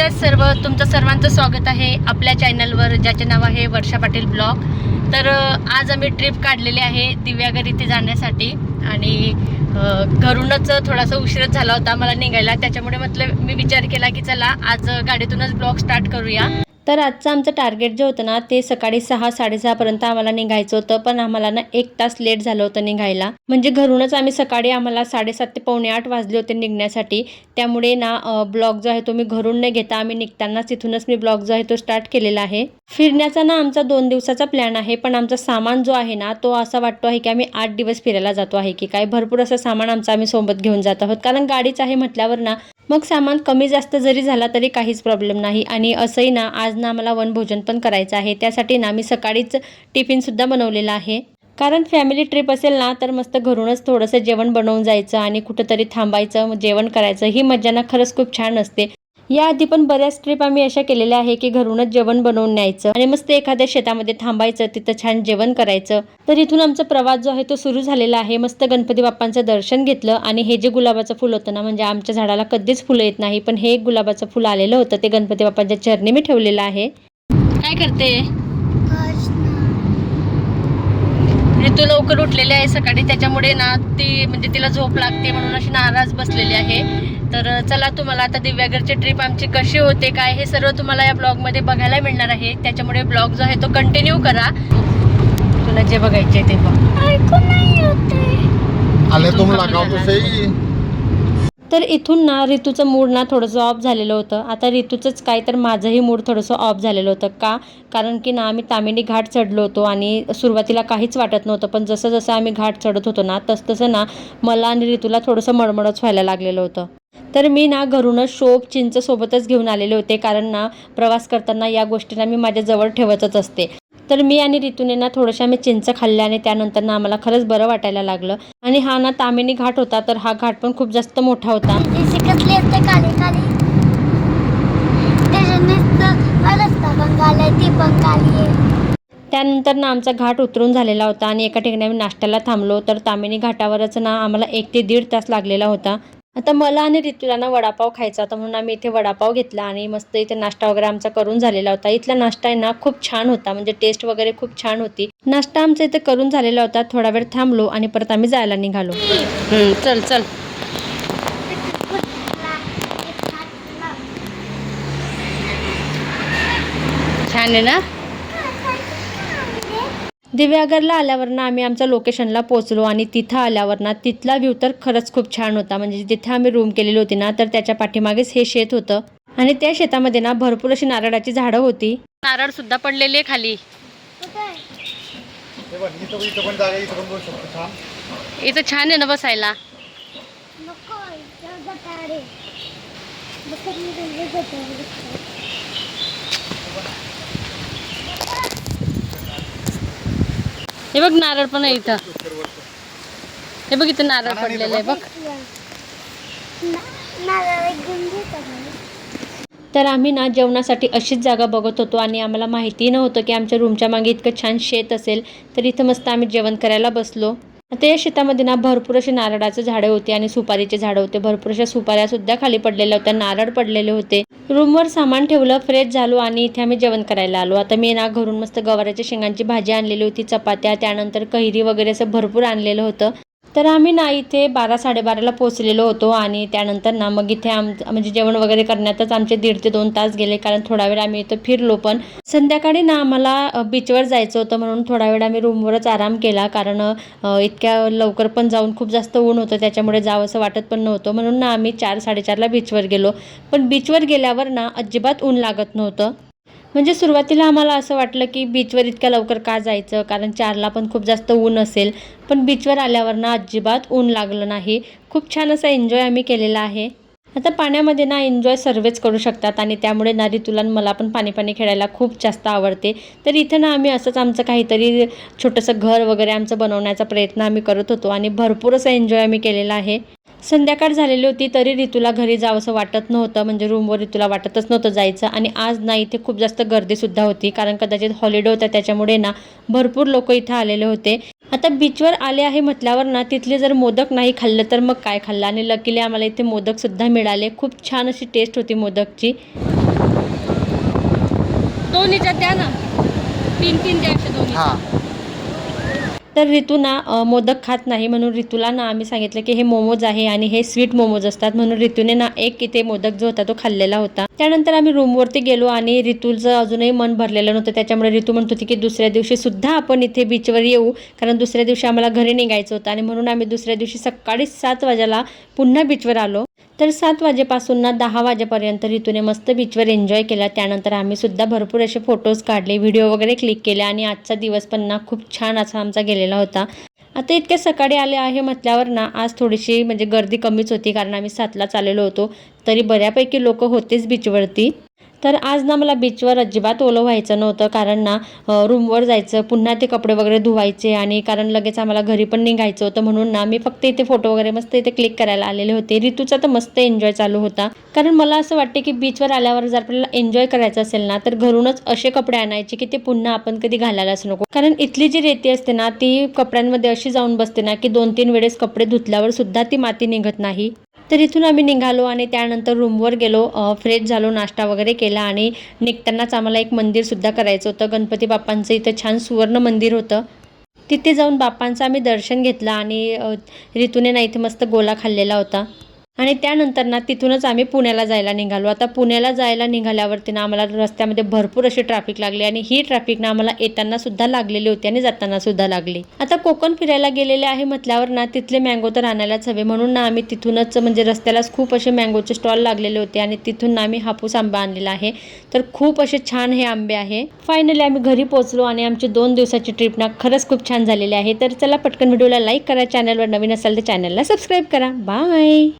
नमस्ते तुमचं सर्वांचं स्वागत आहे आपल्या चॅनलवर, ज्याचे नाव आहे वर्षा पाटील ब्लॉग। तर आज आम्ही ट्रिप काढलेली आहे दिव्यागर इथे जाण्यासाठी आणि घरूनच थोडासा उशीरच झाला होता मला निघायला, त्याच्यामुळे म्हटलं मी विचार केला की चला आज गाडीतूनच ब्लॉग स्टार्ट करूया। तर आजचं आमचं टार्गेट जे होतं ना ते सकाळी 6-6:30 पर्यंत आम्हाला निघायचं होतं, पण आम्हाला ना 1 तास लेट झालं होतं निघायला। म्हणजे घरूनच आम्ही सकाळी आम्हाला 7:30 ते 7:45 वाजले होते निघण्यासाठी। त्यामुळे ना ब्लॉग जो आहे तो मी घरून न घेता आम्ही निघतानाच तिथूनच मी ब्लॉग जो आहे तो स्टार्ट केलेला आहे। फिरण्याचा ना आमचा 2 दिवसाचा प्लॅन आहे, पण आमचा सामान जो आहे ना तो असा वाटतो आहे की आम्ही 8 दिवस फिरायला जातो आहे की काय। भरपूर असं सामान आमचं आम्ही सोबत घेऊन जात आहोत, कारण गाडीच आहे म्हटल्यावर ना मग सामान कमी जास्त जरी झाला तरी काहीच प्रॉब्लेम नाही। आणि असंही ना आज ना आम्हाला वनभोजन पण करायचं आहे, त्यासाठी ना मी सकाळीच टिफिन सुद्धा बनवलेला आहे। कारण फॅमिली ट्रिप असेल ना तर मस्त घरूनच थोडंसं जेवण बनवून जायचं आणि कुठंतरी थांबायचं, जेवण करायचं, ही मजा ना खरंच खूप छान असते। याआधी पण बऱ्याच ट्रिप आम्ही अशा केलेल्या आहे की घरूनच जेवण बनवून न्यायचं आणि मस्त एखाद्या शेतामध्ये थांबायचं, तिथं छान जेवण करायचं। तर इथून आमचा प्रवास जो आहे तो सुरू झालेला आहे। मस्त गणपती बाप्पांचं दर्शन घेतलं आणि हे जे गुलाबाचं फुल होतं ना, म्हणजे आमच्या झाडाला कधीच फुलं येत नाही, पण हे एक गुलाबाचं फुल आलेलं होतं, ते गणपती बाप्पांच्या चरणी मी ठेवलेलं आहे। काय करते ऋतू? लवकर उठलेली आहे सकाळी, त्याच्यामुळे ना ती म्हणजे तिला झोप लागते म्हणून अशी नाराज बसलेली आहे। तर चला तुम्हाला आता दिव्यागरची ट्रिप आमची कशी होते काय हे सर्व तुम्हाला या ब्लॉगमध्ये बघायला मिळणार आहे, त्याच्यामुळे ब्लॉग जो आहे तो कंटिन्यू करा। तुला जे बघायचे ते बघ। तर इथून ना ऋतूचं मूड ना थोडंसं ऑफ झालेलं होतं। आता ऋतूचंच काय तर माझंही मूड थोडंसं ऑफ झालेलं होतं का, कारण की ना आम्ही तामिनी घाट चढलो होतो आणि सुरुवातीला काहीच वाटत नव्हतं, पण जसं जसं आम्ही घाट चढत होतो ना तसं ना मला आणि ऋतूला थोडंसं मळमळच व्हायला लागलेलं होतं। तर मी ना घरूनच शोप चिंच सोबतच घेऊन आलेले होते, कारण ना प्रवास करताना या गोष्टींना मी माझ्या जवळ ठेवतच असते। तर मी आणि ऋतूने ना थोड्याशा आम्ही चिंच खाल्ल्या आणि त्यानंतर ना आम्हाला खरंच बरं वाटायला लागलं। आणि हा ना तामिनी घाट होता, तर हा घाट पण खूप जास्त मोठा होता। त्यानंतर ना आमचा घाट उतरून झालेला होता आणि एका ठिकाणी आम्ही नाश्त्याला थांबलो। तर तामिनी घाटावरच ना आम्हाला 1 ते 1.5 तास लागलेला होता। आता मला आणि ऋतूला ना वडापाव खायचा होता, म्हणून आम्ही इथे वडापाव घेतला आणि मस्त इथे नाश्ता वगैरे आमचा करून झालेला होता। इथला नाश्ता आहे ना खूप छान होता, म्हणजे टेस्ट वगैरे खूप छान होती। नाश्ता आमचा इथे करून झालेला होता, थोडा वेळ थांबलो आणि परत आम्ही जायला निघालो। चल चल छान आहे ना। दिव्यागरला आल्यावर ना आम्ही आमच्या लोकेशनला पोहोचलो आणि तिथं आल्यावर ना तिथला व्ह्यू तर खरंच खूप छान होता। म्हणजे जिथे आम्ही रूम केलेली होती ना तर त्याच्या पाठीमागेच हे शेत होतं आणि त्या शेतामध्ये ना भरपूर अशी नारळाची झाडं होती, नारळ सुद्धा पडलेले खाली। इथं छान आहे ना बसायला। हे बघ नारळ पण आहे इथं, हे बघ इथं नारळ पडलेलं आहे बघ। तर आम्ही ना जेवणासाठी अशीच जागा बघत होतो आणि आम्हाला माहिती नव्हतं की आमच्या रूमच्या मागे इतकं छान शेत असेल। तर इथं मस्त आम्ही जेवण करायला बसलो। आता या शेतामध्ये ना भरपूर अशी नारळाची झाडं होती आणि सुपारीचे झाडं होते, भरपूर अशा सुपाऱ्या सुद्धा खाली पडलेल्या होत्या, नारळ पडलेले होते। रूमवर सामान ठेवलं, फ्रेश झालो आणि इथे आम्ही जेवण करायला आलो। आता मी ना घरून मस्त गवाराच्या शेंगांची भाजी आणलेली होती, चपात्या, त्यानंतर कैरी वगैरे असं भरपूर आणलेलं होतं। तर आम्ही ना इथे 12-12:30ला पोहोचलेलो होतो आणि त्यानंतर ना मग इथे म्हणजे जेवण वगैरे करण्यातच आमचे 1.5 ते 2 तास गेले, कारण थोडा वेळ आम्ही इथं फिरलो। पण संध्याकाळी ना आम्हाला बीचवर जायचं होतं, म्हणून थोडा वेळ आम्ही रूमवरच आराम केला, कारण इतक्या लवकर पण जाऊन खूप जास्त ऊन होतं, त्याच्यामुळे जावं असं वाटत पण नव्हतं। म्हणून ना आम्ही 4-4:30ला बीचवर गेलो, पण बीचवर गेल्यावर ना अजिबात ऊन लागत नव्हतं। म्हणजे सुरुवातीला आम्हाला असं वाटलं की बीचवर इतक्या लवकर का जायचं, कारण 4ला पण खूप जास्त ऊन असेल, पण बीचवर आल्यावर ना अजिबात ऊन लागलं नाही। खूप छान असा एन्जॉय आम्ही केलेला आहे। आता पाण्यामध्ये ना एन्जॉय सर्वच करू शकतात आणि त्यामुळे ना ऋतूला मला पण पाणी खेळायला खूप जास्त आवडते। तर इथं ना आम्ही असंच आमचं काहीतरी छोटंसं घर वगैरे आमचं बनवण्याचा प्रयत्न आम्ही करत होतो आणि भरपूर असं एन्जॉय आम्ही केलेला आहे। संध्याकाळ झालेली होती तरी ऋतूला घरी जावंसं वाटत नव्हतं, म्हणजे रूमवर ऋतूला वाटतच नव्हतं जायचं। आणि आज ना इथे खूप जास्त गर्दीसुद्धा होती, कारण कदाचित हॉलिडे होता, त्याच्यामुळे ना भरपूर लोक इथं आलेले होते। आता बीचवर आले आहे म्हटल्यावर ना तिथले जर मोदक नाही खाल्लं तर मग काय खाल्लं, आणि लकीली आम्हाला इथे मोदकसुद्धा मिळाले. खूप छान अशी टेस्ट होती मोदकची. दोन्हीच्या द्या ना, 3 द्या अशा दोन्ही. तर रितू ना मोदक खात नाही, म्हणून रितूला ना आम्ही सांगितलं की हे मोमोज आहे आणि हे स्वीट मोमोज असतात, म्हणून रितूने ना एक इथे मोदक जो होता तो खाल्लेला होता. त्यानंतर आम्ही रूमवरती गेलो आणि रितूचं अजूनही मन भरलेलं नव्हतं, त्याच्यामुळे रितू म्हणत होती की दुसऱ्या दिवशी सुद्धा आपण इथे बीचवर येऊ, कारण दुसऱ्या दिवशी आम्हाला घरी निघायचं होतं. आणि म्हणून आम्ही दुसऱ्या दिवशी सकाळी 7 वाजेला पुन्हा बीचवर आलो. तर 7 वाजेपासून ना 10 वाजेपर्यंत रितूने मस्त बीचवर एन्जॉय केला. त्यानंतर आम्ही सुद्धा भरपूर असे फोटोज काढले, व्हिडिओ वगैरे क्लिक केले आणि आजचा दिवस पण ना खूप छान असा आमचा गेलेला होता. आता इतक्या सकाळी आले आहे म्हटल्यावर ना आज थोडीशी म्हणजे गर्दी कमीच होती, कारण आम्ही 7लाच आलेलो होतो, तरी बऱ्यापैकी लोक होतेच बीचवरती. तर आज ना मला बीचवर अजिबात ओलं व्हायचं नव्हतं, कारण ना रूमवर जायचं, पुन्हा ते कपडे वगैरे धुवायचे, आणि कारण लगेच आम्हाला घरी पण निघायचं होतं, म्हणून ना मी फक्त इथे फोटो वगैरे मस्त इथे क्लिक करायला आलेले होते. रितूचा तर मस्त एन्जॉय चालू होता, कारण मला असं वाटते की बीचवर आल्यावर जर आपल्याला एन्जॉय करायचं असेल ना तर घरूनच असे कपडे आणायचे की ते पुन्हा आपण कधी घालायलाच नको, कारण इथली जी रेती असते ना ती कपड्यांमध्ये अशी जाऊन बसते ना की 2-3 वेळेस कपडे धुतल्यावर सुद्धा ती माती निघत नाही. तर इथून आम्ही निघालो आणि त्यानंतर रूमवर गेलो, फ्रेश झालो, नाश्ता वगैरे केला, आणि निघतानाच आम्हाला एक मंदिरसुद्धा करायचं होतं. गणपती बाप्पांचं इथं छान सुवर्ण मंदिर होतं, तिथे जाऊन बाप्पांचं आम्ही दर्शन घेतलं, आणि रितूने ना इथे मस्त गोला खाल्लेला होता. आणि त्यानंतर ना तिथूनच आम्ही पुण्याला जायला निघालो. आता पुण्याला जायला निघाल्यावरती ना आम्हाला रस्त्यामध्ये भरपूर अशी ट्रॅफिक लागली, आणि ही ट्रॅफिक ना आम्हाला येताना सुद्धा लागलेली होती आणि जाताना सुद्धा लागली. आता कोकण फिरायला गेलेले आहे म्हटल्यावर ना तिथले मँगो तर आणायलाच हवे, म्हणून ना आम्ही तिथूनच म्हणजे रस्त्यालाच खूप असे मँगोचे स्टॉल लागलेले होते, आणि तिथून ना आम्ही हापूस आंबा आणलेला आहे. तर खूप असे छान हे आंबे आहे. फायनली आम्ही घरी पोहोचलो, आणि आमची 2 दिवसाची ट्रिप ना खरंच खूप छान झालेली आहे. तर चला पटकन व्हिडिओला लाईक करा, चॅनलवर नवीन असाल तर चॅनलला सबस्क्राईब करा. बाय.